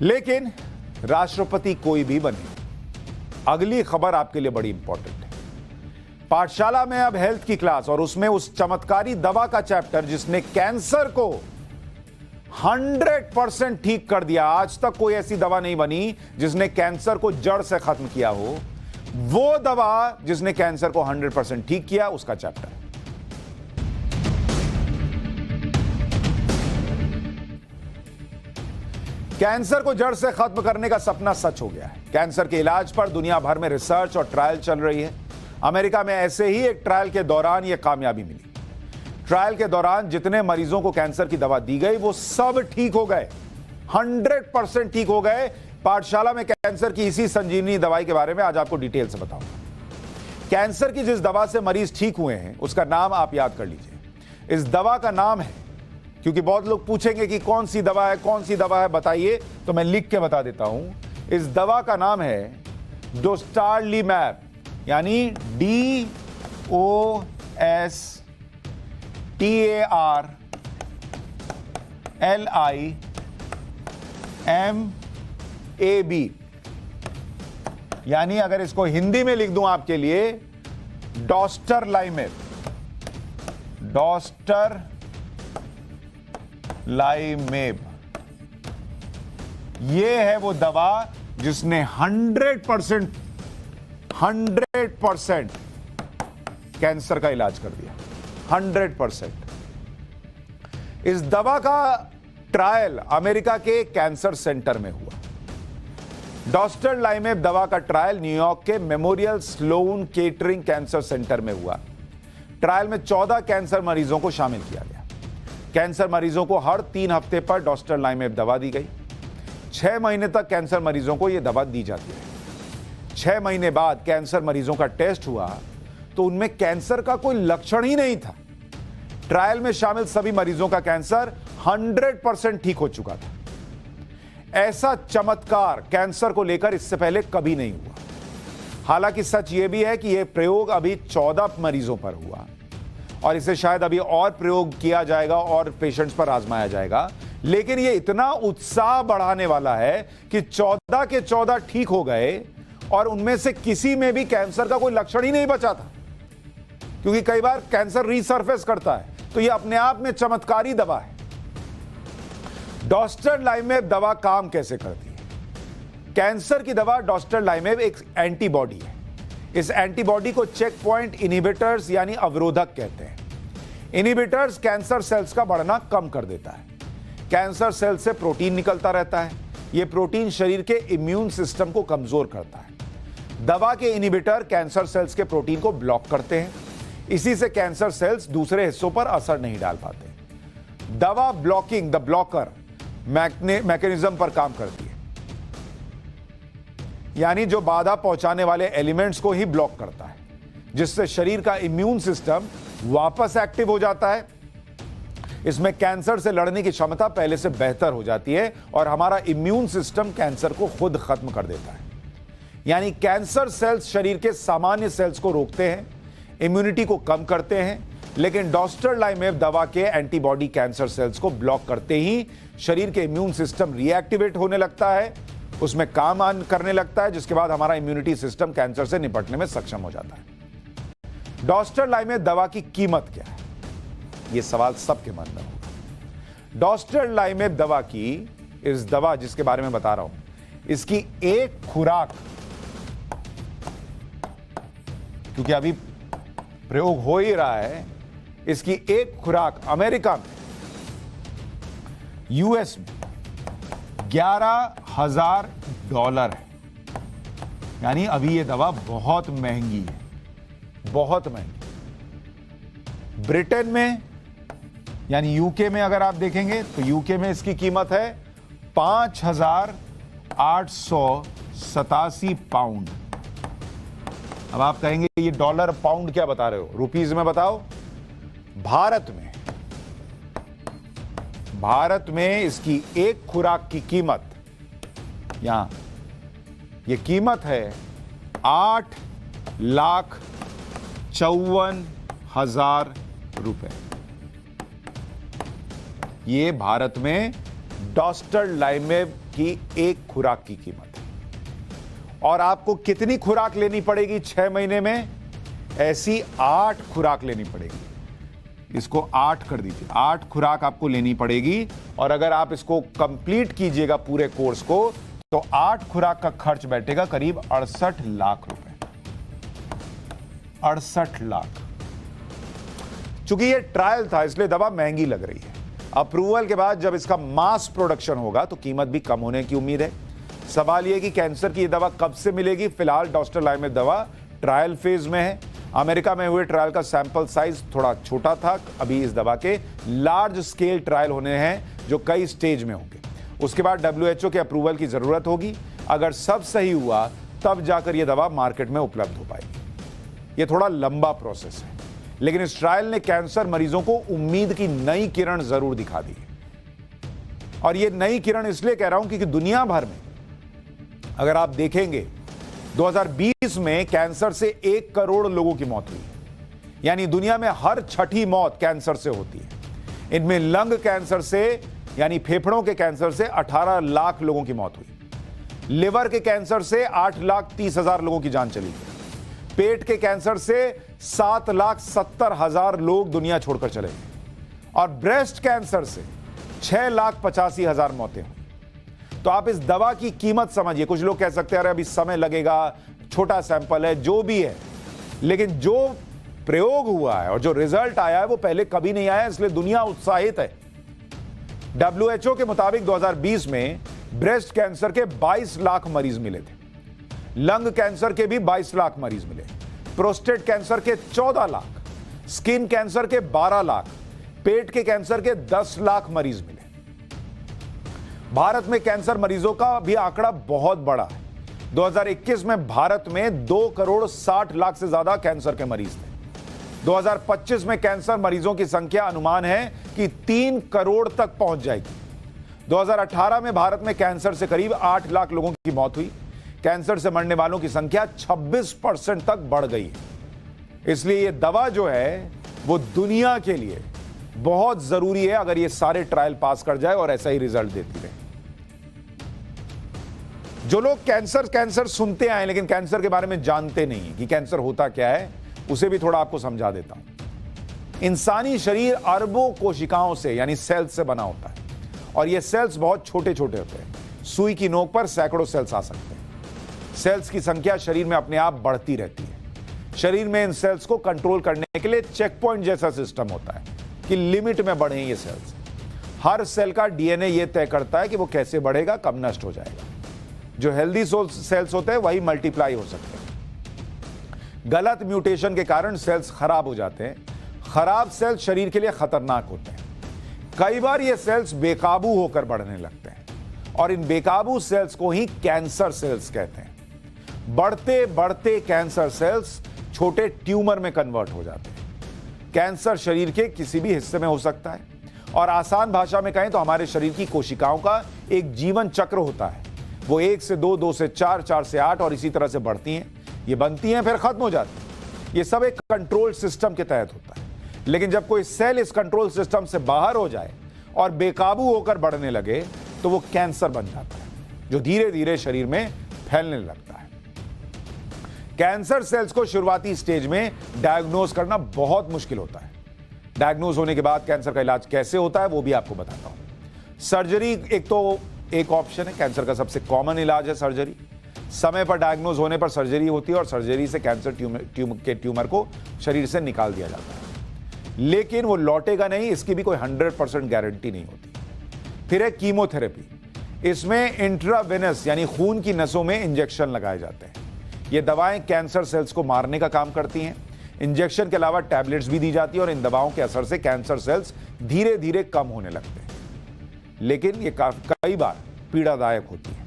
लेकिन राष्ट्रपति कोई भी बने। अगली खबर आपके लिए बड़ी इंपॉर्टेंट है। पाठशाला में अब हेल्थ की क्लास और उसमें उस चमत्कारी दवा का चैप्टर जिसने कैंसर को 100% ठीक कर दिया। आज तक कोई ऐसी दवा नहीं बनी जिसने कैंसर को जड़ से खत्म किया हो। वो दवा जिसने कैंसर को 100% ठीक किया, उसका चैप्टर। कैंसर को जड़ से खत्म करने का सपना सच हो गया है। कैंसर के इलाज पर दुनिया भर में रिसर्च और ट्रायल चल रही है। अमेरिका में ऐसे ही एक ट्रायल के दौरान यह कामयाबी मिली। ट्रायल के दौरान जितने मरीजों को कैंसर की दवा दी गई वो सब ठीक हो गए, 100% ठीक हो गए। पाठशाला में कैंसर की इसी संजीवनी दवाई के बारे में आज आपको डिटेल से बताऊंगा। कैंसर की जिस दवा से मरीज ठीक हुए हैं उसका नाम आप याद कर लीजिए। इस दवा का नाम है, क्योंकि बहुत लोग पूछेंगे कि कौन सी दवा है, कौन सी दवा है, बताइए, तो मैं लिख के बता देता हूं। इस दवा का नाम है डोस्टारलीमैब, यानी DOSTARLIMAB, यानी अगर इसको हिंदी में लिख दूं आपके लिए, डॉस्टरलाइमेब। डॉस्टरलाइमेब ये है वो दवा जिसने 100% कैंसर का इलाज कर दिया, 100%। इस दवा का ट्रायल अमेरिका के कैंसर सेंटर में हुआ। डॉस्टरलाइमेब दवा का ट्रायल न्यूयॉर्क के Memorial Sloan Kettering Cancer centre में हुआ। ट्रायल में 14 कैंसर मरीजों को शामिल किया गया। कैंसर मरीजों को हर 3 हफ्ते पर डॉस्टरलाइमेब दवा दी गई। 6 महीने तक कैंसर मरीजों को यह दवा दी जाती है। 6 महीने बाद कैंसर मरीजों का टेस्ट हुआ तो उनमें कैंसर का कोई लक्षण ही नहीं था। ट्रायल में शामिल सभी मरीजों का कैंसर 100% ठीक हो चुका था। ऐसा चमत्कार कैंसर को लेकर इससे पहले कभी नहीं हुआ। हालांकि सच यह भी है कि यह प्रयोग अभी 14 मरीजों पर हुआ और इसे शायद अभी और प्रयोग किया जाएगा और पेशेंट्स पर आजमाया जाएगा। लेकिन यह इतना उत्साह बढ़ाने वाला है कि 14 के 14 ठीक हो गए और उनमें से किसी में भी कैंसर का कोई लक्षण ही नहीं बचा था। क्योंकि कई बार कैंसर रीसर्फेस करता है, तो यह अपने आप में चमत्कारी दवा है। डॉस्टरलाइमेब दवा काम कैसे करती है? कैंसर की दवा डॉस्टरलाइमेब एक एंटीबॉडी है। इस एंटीबॉडी को चेक पॉइंट इनहिबिटर्स यानी अवरोधक कहते हैं। इनहिबिटर्स कैंसर सेल्स का बढ़ना कम कर देता है। कैंसर सेल से प्रोटीन निकलता रहता है। यह प्रोटीन शरीर के इम्यून सिस्टम को कमजोर करता है। दवा के इनहिबिटर कैंसर सेल्स के प्रोटीन को ब्लॉक करते हैं। इसी से कैंसर सेल्स दूसरे हिस्सों पर असर नहीं डाल पाते। दवा ब्लॉकिंग द ब्लॉकर मैकेनिज्म पर काम करती है, यानी जो बाधा पहुंचाने वाले एलिमेंट्स को ही ब्लॉक करता है, जिससे शरीर का इम्यून सिस्टम वापस एक्टिव हो जाता है। इसमें कैंसर से लड़ने की क्षमता पहले से बेहतर हो जाती है और हमारा इम्यून सिस्टम कैंसर को खुद खत्म कर देता है। यानी कैंसर सेल्स शरीर के सामान्य सेल्स को रोकते हैं, इम्यूनिटी को कम करते हैं, लेकिन डॉस्टरलाइमेब दवा के एंटीबॉडी कैंसर सेल्स को ब्लॉक करते ही शरीर के इम्यून सिस्टम रिएक्टिवेट होने लगता है, उसमें काम करने लगता है, जिसके बाद हमारा इम्यूनिटी सिस्टम कैंसर से निपटने में सक्षम हो जाता है। डॉस्टरलाइमेब दवा की कीमत क्या है? यह सवाल सबके मन में होगा। डॉस्टरलाइमेब दवा की, इस दवा जिसके बारे में बता रहा हूं, इसकी एक खुराक, क्योंकि अभी प्रयोग हो ही रहा है, इसकी एक खुराक अमेरिका में, यूएस में $11,000 है। यानी अभी यह दवा बहुत महंगी है, बहुत महंगी। ब्रिटेन में यानी यूके में अगर आप देखेंगे तो यूके में इसकी कीमत है 5,887 पाउंड। अब आप कहेंगे ये डॉलर पाउंड क्या बता रहे हो, रुपीज में बताओ। भारत में इसकी एक खुराक की कीमत, यहां ये कीमत है 8,54,000 रुपए। ये भारत में डॉस्टरलाइमेब की एक खुराक की कीमत है। और आपको कितनी खुराक लेनी पड़ेगी 6 महीने में? ऐसी 8 खुराक लेनी पड़ेगी। इसको 8 कर दीजिए, 8 खुराक आपको लेनी पड़ेगी। और अगर आप इसको कंप्लीट कीजिएगा पूरे कोर्स को, तो 8 खुराक का खर्च बैठेगा करीब 68 लाख रुपए। 68 लाख। चूंकि ये ट्रायल था इसलिए दवा महंगी लग रही है। अप्रूवल के बाद जब इसका मास प्रोडक्शन होगा तो कीमत भी कम होने की उम्मीद है। सवाल यह कि कैंसर की ये दवा कब से मिलेगी? फिलहाल डॉस्टरलाइमेब दवा ट्रायल फेज में है। अमेरिका में हुए ट्रायल का सैंपल साइज थोड़ा छोटा था। अभी इस दवा के लार्ज स्केल ट्रायल होने हैं जो कई स्टेज में होंगे। उसके बाद WHO के अप्रूवल की जरूरत होगी। अगर सब सही हुआ तब जाकर यह दवा मार्केट में उपलब्ध हो पाएगी। यह थोड़ा लंबा प्रोसेस है, लेकिन इस ट्रायल ने कैंसर मरीजों को उम्मीद की नई किरण जरूर दिखा दी है। और यह नई किरण इसलिए कह रहा हूं क्योंकि दुनिया भर में अगर आप देखेंगे 2020 में कैंसर से 1 करोड़ लोगों की मौत हुई, यानी दुनिया में हर 6ठी मौत कैंसर से होती है। इनमें लंग कैंसर से यानी फेफड़ों के कैंसर से 18 लाख लोगों की मौत हुई, लिवर के कैंसर से 8,30,000 लोगों की जान चली गई, पेट के कैंसर से 7,70,000 लोग दुनिया छोड़कर चले गए, और ब्रेस्ट कैंसर से 6,85,000 मौतें हुई। तो आप इस दवा की कीमत समझिए। कुछ लोग कह सकते हैं अरे अभी समय लगेगा, छोटा सैंपल है, जो भी है, लेकिन जो प्रयोग हुआ है और जो रिजल्ट आया है वो पहले कभी नहीं आया, इसलिए दुनिया उत्साहित है। WHO के मुताबिक 2020 में ब्रेस्ट कैंसर के 22 लाख मरीज मिले थे, लंग कैंसर के भी 22 लाख मरीज मिले, प्रोस्टेट कैंसर के 14 लाख, स्किन कैंसर के 12 लाख, पेट के कैंसर के 10 लाख मरीज मिले। भारत में कैंसर मरीजों का भी आंकड़ा बहुत बड़ा है। 2021 में भारत में 2 करोड़ 60 लाख से ज्यादा कैंसर के मरीज थे। 2025 में कैंसर मरीजों की संख्या अनुमान है कि 3 करोड़ तक पहुंच जाएगी। 2018 में भारत में कैंसर से करीब 8 लाख लोगों की मौत हुई। कैंसर से मरने वालों की संख्या 26% तक बढ़ गई है। इसलिए यह दवा जो है वो दुनिया के लिए बहुत जरूरी है, अगर ये सारे ट्रायल पास कर जाए और ऐसा ही रिजल्ट देती रहे। जो लोग कैंसर सुनते आए लेकिन कैंसर के बारे में जानते नहीं कि कैंसर होता क्या है, उसे भी थोड़ा आपको समझा देता हूं। इंसानी शरीर अरबों कोशिकाओं से यानी सेल्स से बना होता है, और ये सेल्स बहुत छोटे छोटे होते हैं। सुई की नोक पर सैकड़ों सेल्स आ सकते हैं। सेल्स की संख्या शरीर में अपने आप बढ़ती रहती है। शरीर में इन सेल्स को कंट्रोल करने के लिए चेक पॉइंट जैसा सिस्टम होता है कि लिमिट में बढ़े ये सेल्स। हर सेल का DNA ये तय करता है कि वो कैसे बढ़ेगा, कब नष्ट हो जाएगा। जो हेल्दी सेल्स होते हैं वही मल्टीप्लाई हो सकते हैं। गलत म्यूटेशन के कारण सेल्स खराब हो जाते हैं। खराब सेल्स शरीर के लिए खतरनाक होते हैं। कई बार ये सेल्स बेकाबू होकर बढ़ने लगते हैं, और इन बेकाबू सेल्स को ही कैंसर सेल्स कहते हैं। बढ़ते बढ़ते कैंसर सेल्स छोटे ट्यूमर में कन्वर्ट हो जाते हैं। कैंसर शरीर के किसी भी हिस्से में हो सकता है, और आसान भाषा में कहें तो हमारे शरीर की कोशिकाओं का एक जीवन चक्र होता है। वो 1 से 2, 2 से 4, 4 से 8 और इसी तरह से बढ़ती हैं। ये बनती हैं फिर खत्म हो जाती हैं। ये सब एक कंट्रोल सिस्टम के तहत होता है। लेकिन जब कोई सेल इस कंट्रोल सिस्टम से बाहर हो जाए और बेकाबू होकर बढ़ने लगे तो वो कैंसर बन जाता है, जो धीरे धीरे शरीर में फैलने लगता है। कैंसर सेल्स को शुरुआती स्टेज में डायग्नोज करना बहुत मुश्किल होता है। डायग्नोज होने के बाद कैंसर का इलाज कैसे होता है वो भी आपको बताता हूं। सर्जरी एक ऑप्शन है। कैंसर का सबसे कॉमन इलाज है सर्जरी। समय पर डायग्नोज होने पर सर्जरी होती है, और सर्जरी से कैंसर ट्यूमर को शरीर से निकाल दिया जाता है। लेकिन वो लौटेगा नहीं, इसकी भी कोई 100% गारंटी नहीं होती। फिर है कीमोथेरेपी। इसमें इंट्रावेनस यानी खून की नसों में इंजेक्शन लगाए जाते हैं। ये दवाएं कैंसर सेल्स को मारने का काम करती हैं। इंजेक्शन के अलावा टैबलेट्स भी दी जाती है, और इन दवाओं के असर से कैंसर सेल्स धीरे धीरे कम होने लगते हैं। लेकिन ये कई बार पीड़ादायक होती है।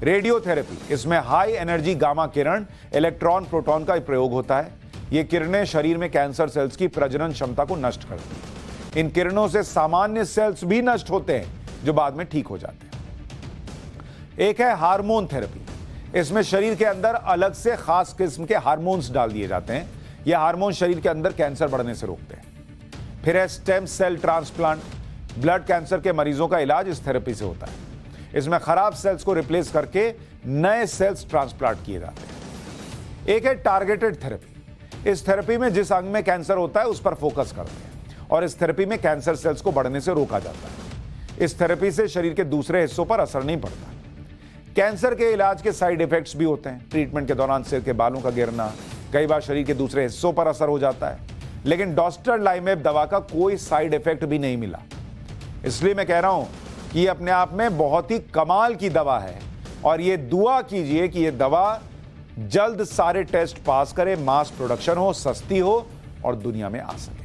रेडियोथेरेपी, इसमें हाई एनर्जी गामा किरण, इलेक्ट्रॉन प्रोटॉन का प्रयोग होता है। ये किरणें शरीर में कैंसर सेल्स की प्रजनन क्षमता को नष्ट करती हैं। इन किरणों से सामान्य सेल्स भी नष्ट होते हैं, जो बाद में ठीक हो जाते हैं। एक है हार्मोन थेरेपी। इसमें शरीर के अंदर अलग से खास किस्म के हार्मोन्स डाल दिए जाते हैं। ये हार्मोन शरीर के अंदर कैंसर बढ़ने से रोकते हैं। फिर है stem cell transplant. Blood cancer के मरीजों का इलाज इस थेरेपी से होता है। इसमें खराब सेल्स को रिप्लेस करके नए सेल्स ट्रांसप्लांट किए जाते हैं। एक है टारगेटेड थेरेपी। इस थेरेपी में जिस अंग में कैंसर होता है उस पर फोकस करते हैं और इस थेरेपी में कैंसर सेल्स को बढ़ने से रोका जाता है। इस थेरेपी से शरीर के दूसरे हिस्सों पर असर नहीं पड़ता। कैंसर के इलाज के साइड इफेक्ट्स भी होते हैं। ट्रीटमेंट के दौरान सिर के बालों का गिरना, कई बार शरीर के दूसरे हिस्सों पर असर हो जाता है, लेकिन डॉस्टरलाइमेब दवा का कोई साइड इफेक्ट भी नहीं मिला। इसलिए मैं कह रहा हूं कि ये अपने आप में बहुत ही कमाल की दवा है और ये दुआ कीजिए कि ये दवा जल्द सारे टेस्ट पास करे, मास प्रोडक्शन हो, सस्ती हो और दुनिया में आ सके।